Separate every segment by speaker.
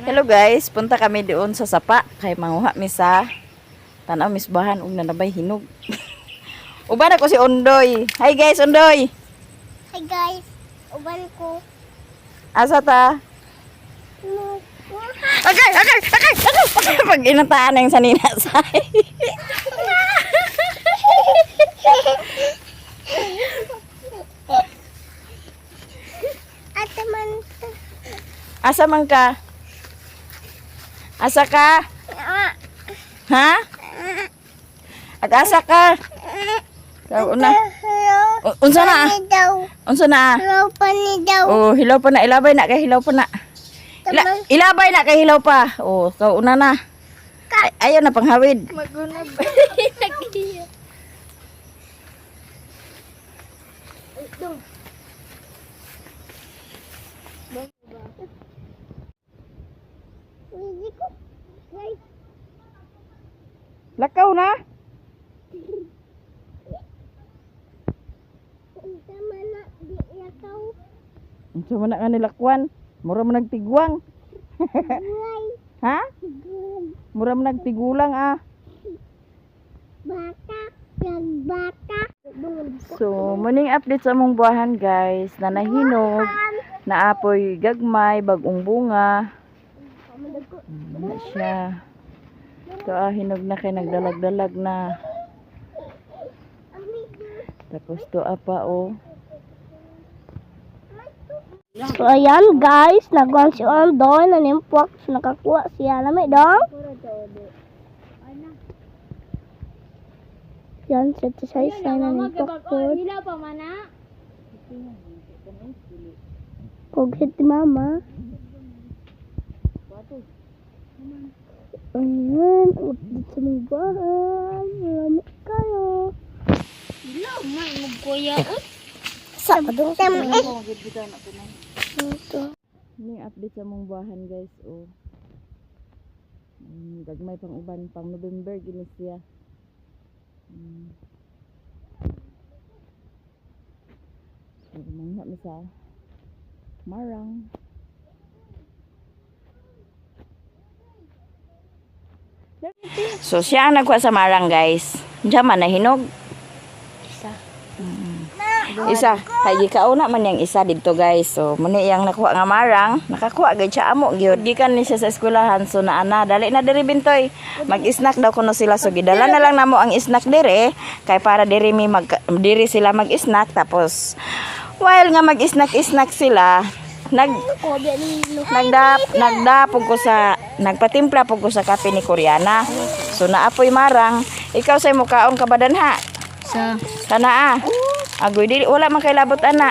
Speaker 1: Hello guys, punta kami doon sa sapa kay manguha mi sa tanaw misbahan ug nanabay hinog. Uban ako si Undoy. Hi guys, Undoy.
Speaker 2: Hi guys, uban ko.
Speaker 1: Asa ta? Okay. Pag inataan ng sanina say.
Speaker 2: Ate man.
Speaker 1: Asa man ka? Asa ka? Ha? At asa ka? Una. Unsa na? Unsa na?
Speaker 2: Hello pa ni daw.
Speaker 1: Oh, hilaw pa na, ilabay na kay hilaw pa na. Ilabay na kay hilaw pa. Oh, kauna na. Ayaw na panghawid.
Speaker 2: Maguna ba? Nagiya. Ito. Hindi ko. Guys.
Speaker 1: Lakaw na.
Speaker 2: Tama na di yakaw.
Speaker 1: Unsa man na nilakwan? Mura man nagtigwang.
Speaker 2: Gulay.
Speaker 1: Ha? Mura man nagtigulang ah.
Speaker 2: Bata. Nagbata.
Speaker 1: So, morning update sa among buwahan guys. Na nahinog, naapoy gagmay, bagong bunga. Na siya. Ito hinog na kay nagdalag-dalag na. Tapos to pa oh.
Speaker 2: So ayan guys, nagwang si Ondoy, nanimpwak, nakakuha siya. Lamig dong. Yan, set size na nanimpwak po.
Speaker 3: Hilaw pa mana.
Speaker 2: Kugit mama. Ayan, update sa mga bahan. Lamig kayo.
Speaker 3: Hilaw man magkuya.
Speaker 2: Sa padung tama eh.
Speaker 1: Ini update sa among buwahan guys oh. Gagmay pang uban pang November gini siya. So, mangha mi sa marang. So siya ang nagkuha sa marang guys. Diyan man nahinog. Isa, kay kauna man yang isa dito guys. So muni yang nakuha nga marang, nakakuha gid siya amo gyud. Gikan ni siya sa eskwelahan so naana dali na diri bintoy. Mag-snack daw kuno sila so gidala na lang namo ang snack diri kay para diri diri sila mag-snack tapos while nga mag-snack sila nagdapog ko sa nagpatimpla pug ko sa kape ni Koreana. So naapoy marang. Ikaw say mo kaon ka ba danha? Sana agoy dili wala man kay labot ana.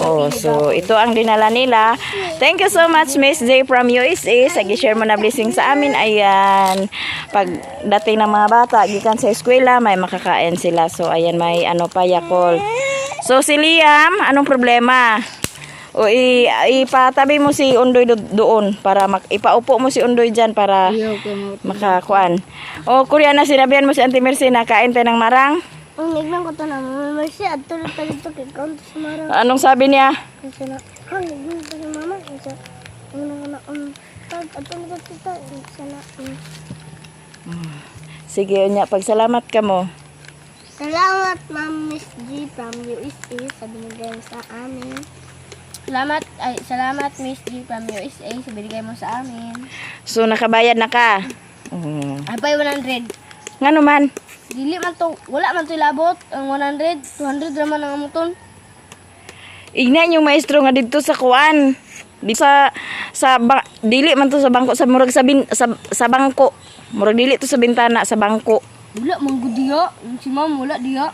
Speaker 1: Oh, so ito ang dinala nila. Thank you so much Miss J from USA. Sa gi-share mo na blessing sa amin. Ayan. Pag dating ng mga bata gikan sa eskwela may makakain sila. So ayan may ano pa yakol. So si Liam, anong problema? O ipatabi mo si Undoy doon para ipaupo mo si Undoy diyan para makakuan. O Koreana sinabihan mo si Auntie Mercy na kain tayo ng marang.
Speaker 2: Ang niglang ko to na mama siya. Ato na dito kay kaunti sa marang.
Speaker 1: Anong sabi niya?
Speaker 2: Kasi na, niglang ko sa mama. Kasi, ato na tita. Sana,
Speaker 1: Sige, unya, pagsalamat ka mo.
Speaker 2: Salamat, Ma'am Miss G from USA sa binigay mo sa amin.
Speaker 3: Salamat Miss G from USA sa binigay mo sa amin.
Speaker 1: So, nakabayad na ka?
Speaker 3: Abay 100.
Speaker 1: Nga naman?
Speaker 3: Dili man to, wala man to labot. Ang 100, 200 naman ang amuton.
Speaker 1: Ignan yung maestro nga dito sa kuan. Dito dili man to sa bangko sa murag sa bangko. Murag dili to sa bintana sa bangko.
Speaker 3: Wala man gud diha. Si ma'am wala diha.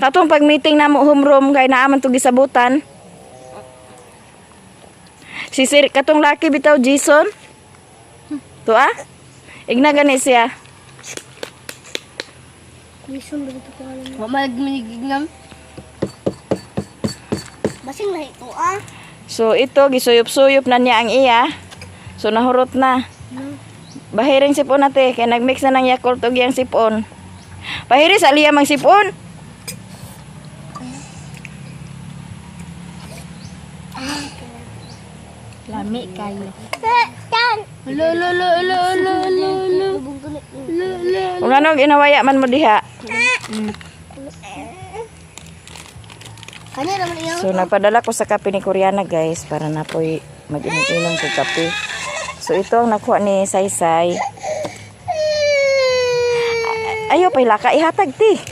Speaker 1: Katong pag meeting na mo homeroom kay naa man to gisabutan. Si Sir katong laki bitaw Jason. To igna gani siya.
Speaker 2: Listen ba dito ko alam.
Speaker 3: Wa magminigingam.
Speaker 2: Basing na ito
Speaker 1: So ito gisuyop-suyop na niya ang iya. So nahurot na. Bahiring sipon nate kay nagmix na ng Yakult ug yang sipon. Pahiri sa liya mang sipon.
Speaker 3: Lami kayo.
Speaker 2: Tan.
Speaker 1: Kung ano ginawaya man mo diha.
Speaker 3: Kanya naman iya.
Speaker 1: So nagpadala ko sa kape ni Koreana guys para na po'y mag-inom ko kape. So ito ang nakuha ni Saysay. Ayo pa hilaka ihatag ti.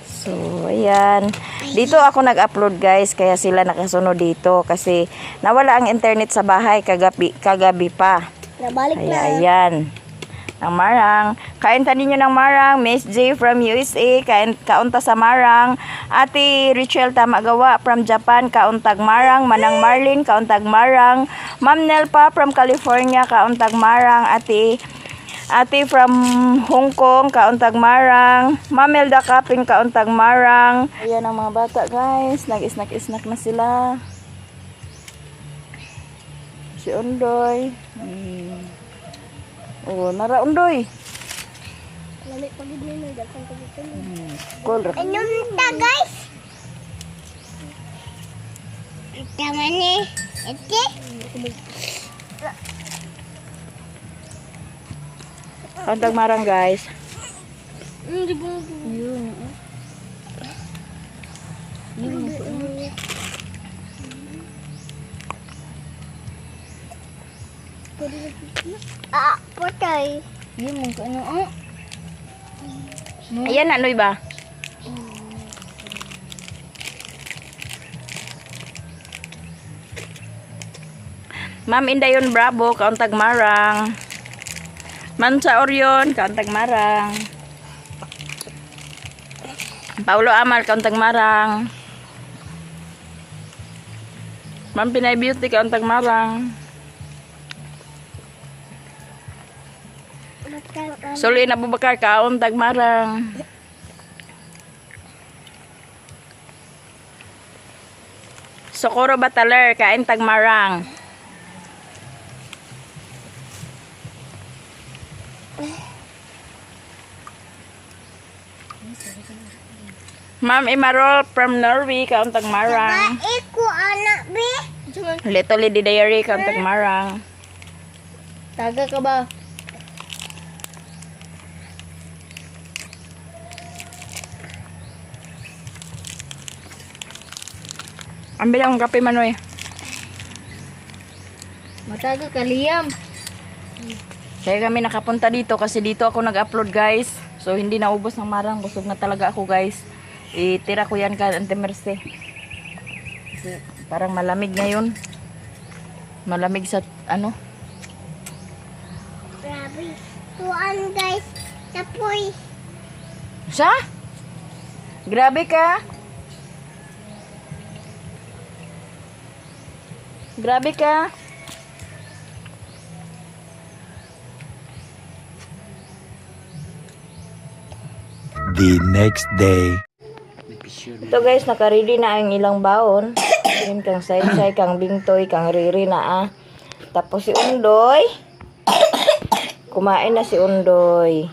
Speaker 1: So ayan. Dito ako nag-upload guys kaya sila nakasunod dito kasi nawala ang internet sa bahay kagabi pa.
Speaker 2: Nabalik
Speaker 1: Kaya
Speaker 2: na.
Speaker 1: ayan. Ang marang. Kain ta ninyo ng marang. Miss J from USA. Kaunta sa marang. Ate Richel Tamagawa from Japan. Kauntag marang. Manang Marlin. Kauntag marang. Ma'am Nelpa from California. Kauntag marang. Ate from Hong Kong. Kauntag marang. Ma'am Elda Kapin. Kauntag marang. Ayan ang mga bata guys. Nag-snack-snack na sila. Si Undoy. Oh, nara Undoy.
Speaker 2: Lami pagid ni dakan pagid.
Speaker 1: Cool.
Speaker 2: Inom ta guys. Ita mani. Ite.
Speaker 1: Kauntag marang guys.
Speaker 3: Di ba?
Speaker 2: Ah, potay.
Speaker 3: Yun mo ano ah.
Speaker 1: Ayan na, Noy ba? Ma'am Indayon Bravo, kauntag marang. Mansa Orion, kauntag marang. Paulo Amal, kauntag marang. Ma'am Pinay Beauty, kauntag marang. Sulin Abubakar, kauntag marang. Socorro Bataler, kauntag marang. Ma'am Imarol from Norway, kauntag marang.
Speaker 2: Iku anak be.
Speaker 1: Little Lady Diary, kauntag marang.
Speaker 3: Taga ka ba?
Speaker 1: Ambil ang kape Manoy.
Speaker 3: Mataga ka Liam.
Speaker 1: Kaya kami nakapunta dito kasi dito ako nag-upload guys. So hindi naubos ng marang. Busog na talaga ako guys. Itira ko yan ka Ante Merce. Kasi parang malamig ngayon. Malamig sa ano.
Speaker 2: Grabe. Tuan guys. Tapoy.
Speaker 1: Sa? Grabe ka. Grabe ka.
Speaker 4: The next day.
Speaker 1: Ito guys, naka-ready na ang ilang baon. Yun kang Saysay, kang Bingtoy, kang Riri na ah. Tapos si Undoy. Kumain na si Undoy.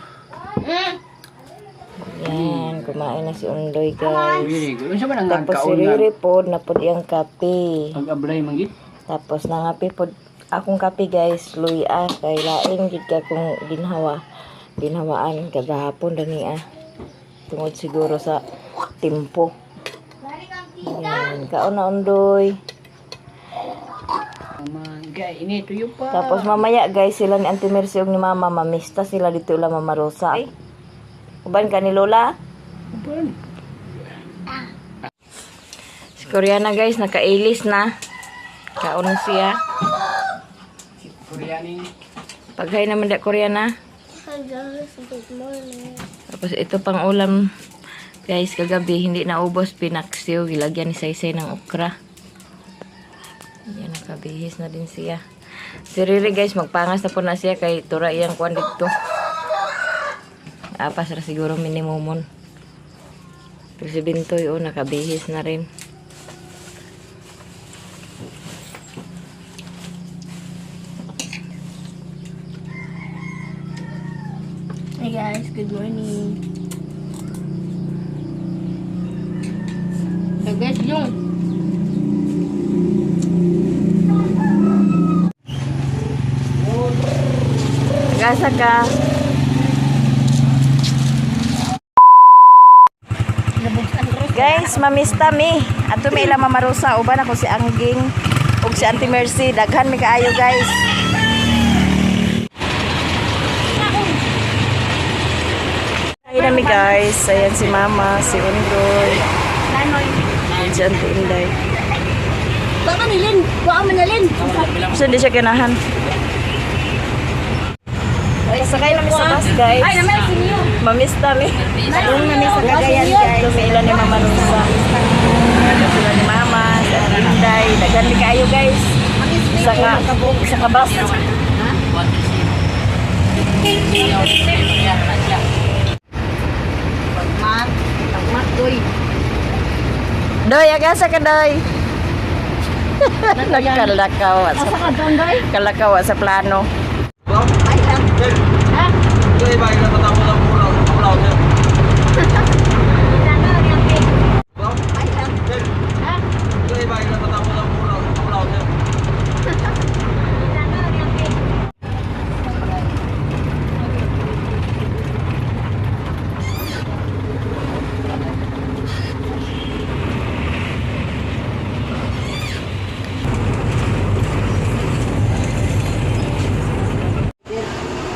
Speaker 1: Yan, kumain na si Undoy guys.
Speaker 5: Unsa man ang
Speaker 1: Tapos si
Speaker 5: kaon
Speaker 1: Riri pod na pod iyang kape.
Speaker 5: ang ablay manggit?
Speaker 1: Tapos nangapi pod akong kape guys, luya kay laing gid ka kung ginhawaan kagahapon dani ah. Tungod siguro sa timpo. Yan, kaon na Undoy.
Speaker 5: Mangga ini tuyo pa.
Speaker 1: Tapos mamaya guys, sila ni Auntie Mercy ug ni Mama mamista sila dito ula Mama Rosa. Ay. Uban ka ni Lola?
Speaker 5: Uban.
Speaker 1: Si Koreana guys, nakailis na. Kaon na siya.
Speaker 5: Koreaning
Speaker 1: Paghay naman da Koreana. Tapos ito pang ulam. Guys, kagabi hindi naubos, pinaksiw, gilagyan ni Saysay ng okra. Yan, nakabihis na din siya. Si Riri guys, magpangas na po na siya kay tura iyang kuwan dito. Apas ra siguro minimumon. Pero si Bintoy, oh, nakabihis na rin.
Speaker 3: Hey guys, good morning. So guys, yung
Speaker 1: Mag-asa ka. Guys, mamista mi. Ato may ilang mamarusa. Uban ako si Angging. Ug si Auntie Mercy. Daghan mi kaayo guys. Ayun mi guys. Ayan si Mama, si Undoy. Si Auntie Inday.
Speaker 3: Baka nilin. Baka manalin.
Speaker 1: So, hindi siya kinahan. Sakay namin sa bus, guys.
Speaker 3: Ay, naman sinyo.
Speaker 1: Mamista mi. Doon namin sa Cagayan, guys. Tumila ni Mama Rosa. Sila ni Mama, sa Inday. Daghan mi kayo, guys. Sa kabas.
Speaker 3: Tagmat, doy.
Speaker 1: Doy, agasa ka, Doy. Nagkalakaw
Speaker 3: Asa ka doon, doy?
Speaker 1: kalakaw sa plano.
Speaker 3: Ay, lang. Ha? Ay, lang. Ha?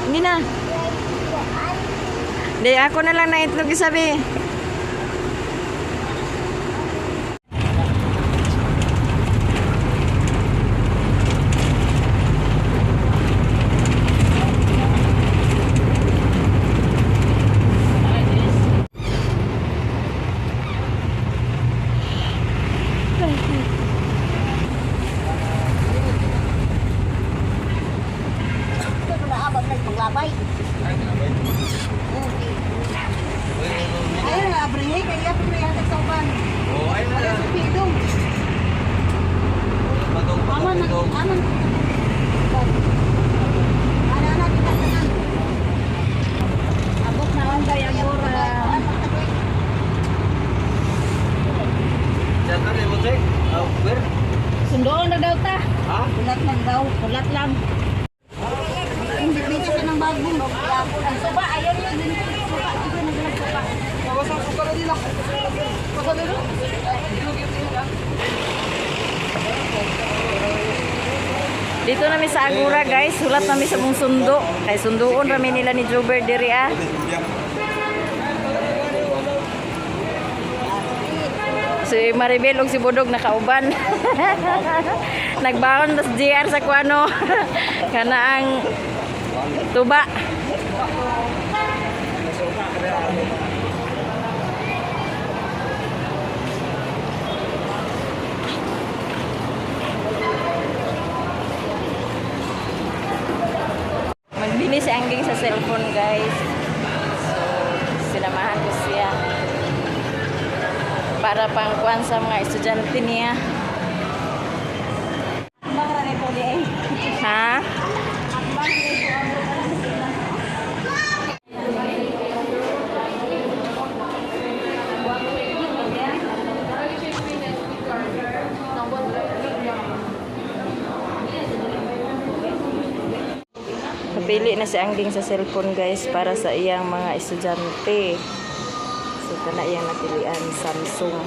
Speaker 1: Hindi na. Hindi, ako na lang na itlog isabi.
Speaker 3: Maglabay. Ayun, abringay kaya pinayatag sa uban. Ayun, sa pidong. Aman. Ana, kita tanan. Abot na ang gaya gora. Sundoon na daw ta. Kulat lang daw, kulat lang. Hindi bita siya ng bagong. Ang suba, ayaw yun. Suba, ito naglag suba. Pawasang suka na nila. Pasa nila.
Speaker 1: Dito namin sa Agura, guys. Sulat namin sa mong sundo. Kay sundoon rami nila ni Jober diri ah. Si Maribel ug si Budog nakauban. Nagbaon tas JR sa kuano. Kana ang tuba. Magbili si Angging sa cellphone, guys. So, sinamahan ko siya para pangkuan sa mga estudyante niya. Ha? Napili na si Angging sa cellphone, guys, para sa iyang mga estudyante. So, kana iyang napilian, Samsung.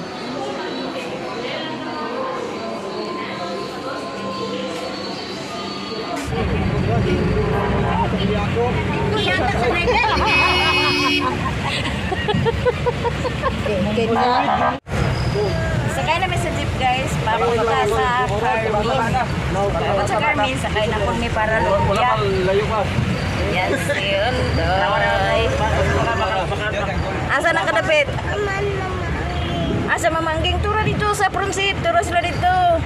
Speaker 1: Sakay namin sa jeep, guys, papunta sa Carmen. Papunta sa Carmen, sakay na kami para Lumpia. Yan si Undoy. Asa na kadapit? Asa mamangging tura dito sa pronsit. Tura sila dito.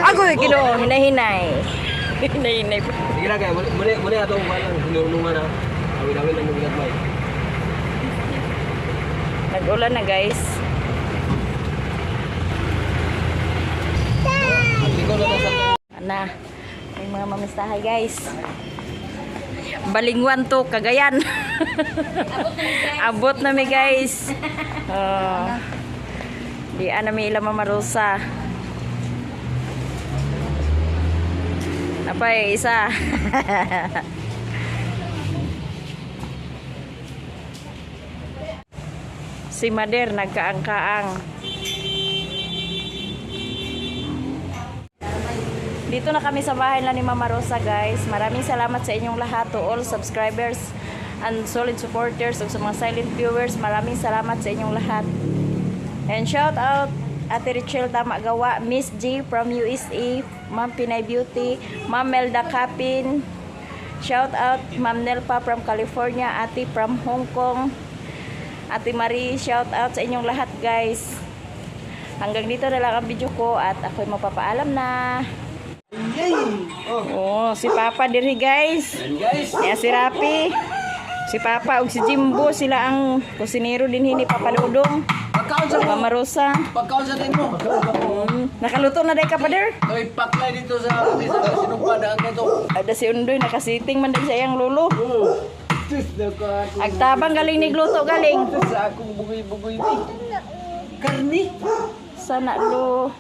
Speaker 1: Ako Ginoo, hinay-hinay. Hinay-hinay.
Speaker 6: Sige na kaya, muli atong walang hinulungan na. Awin-awin lang yung may.
Speaker 1: Nag-ulan na, guys. Ana, may mga mamistahay, guys. Balingwan to, Cagayan. Abot na mi, guys. Di ana mi ilang mamarusa. Napay isa. Si Mader nagkaang-kaang. Dito na kami sa bahay na ni Mama Rosa, guys. Maraming salamat sa inyong lahat, to all subscribers and solid supporters ug sa mga silent viewers. Maraming salamat sa inyong lahat. And shout out Ate Richelle Tamagawa, Miss G from USA, Ma'am Pinay Beauty, Ma'am Melda Capin. Shout out Ma'am Nelpa from California, Ate from Hong Kong, Ate Marie. Shout out sa inyong lahat, guys. Hanggang dito na lang ang video ko at ako'y mapapaalam na. Oh, si Papa diri, guys. Kaya si Rapi, si Papa ug si Jimbo, sila ang kusinero din ni Papa Dudong. Mama Rosa.
Speaker 6: Pagkaon sa din mo.
Speaker 1: Nakaluto na day ka pa der?
Speaker 6: Toy paklay dito sa sinugpadaan ko to.
Speaker 1: Ada si Undoy nakasiting man din sa iyang lolo. Agtabang galing ni gluto galing.
Speaker 6: Sa akong bugoy-bugoy ni. Karni.
Speaker 1: Sana lo.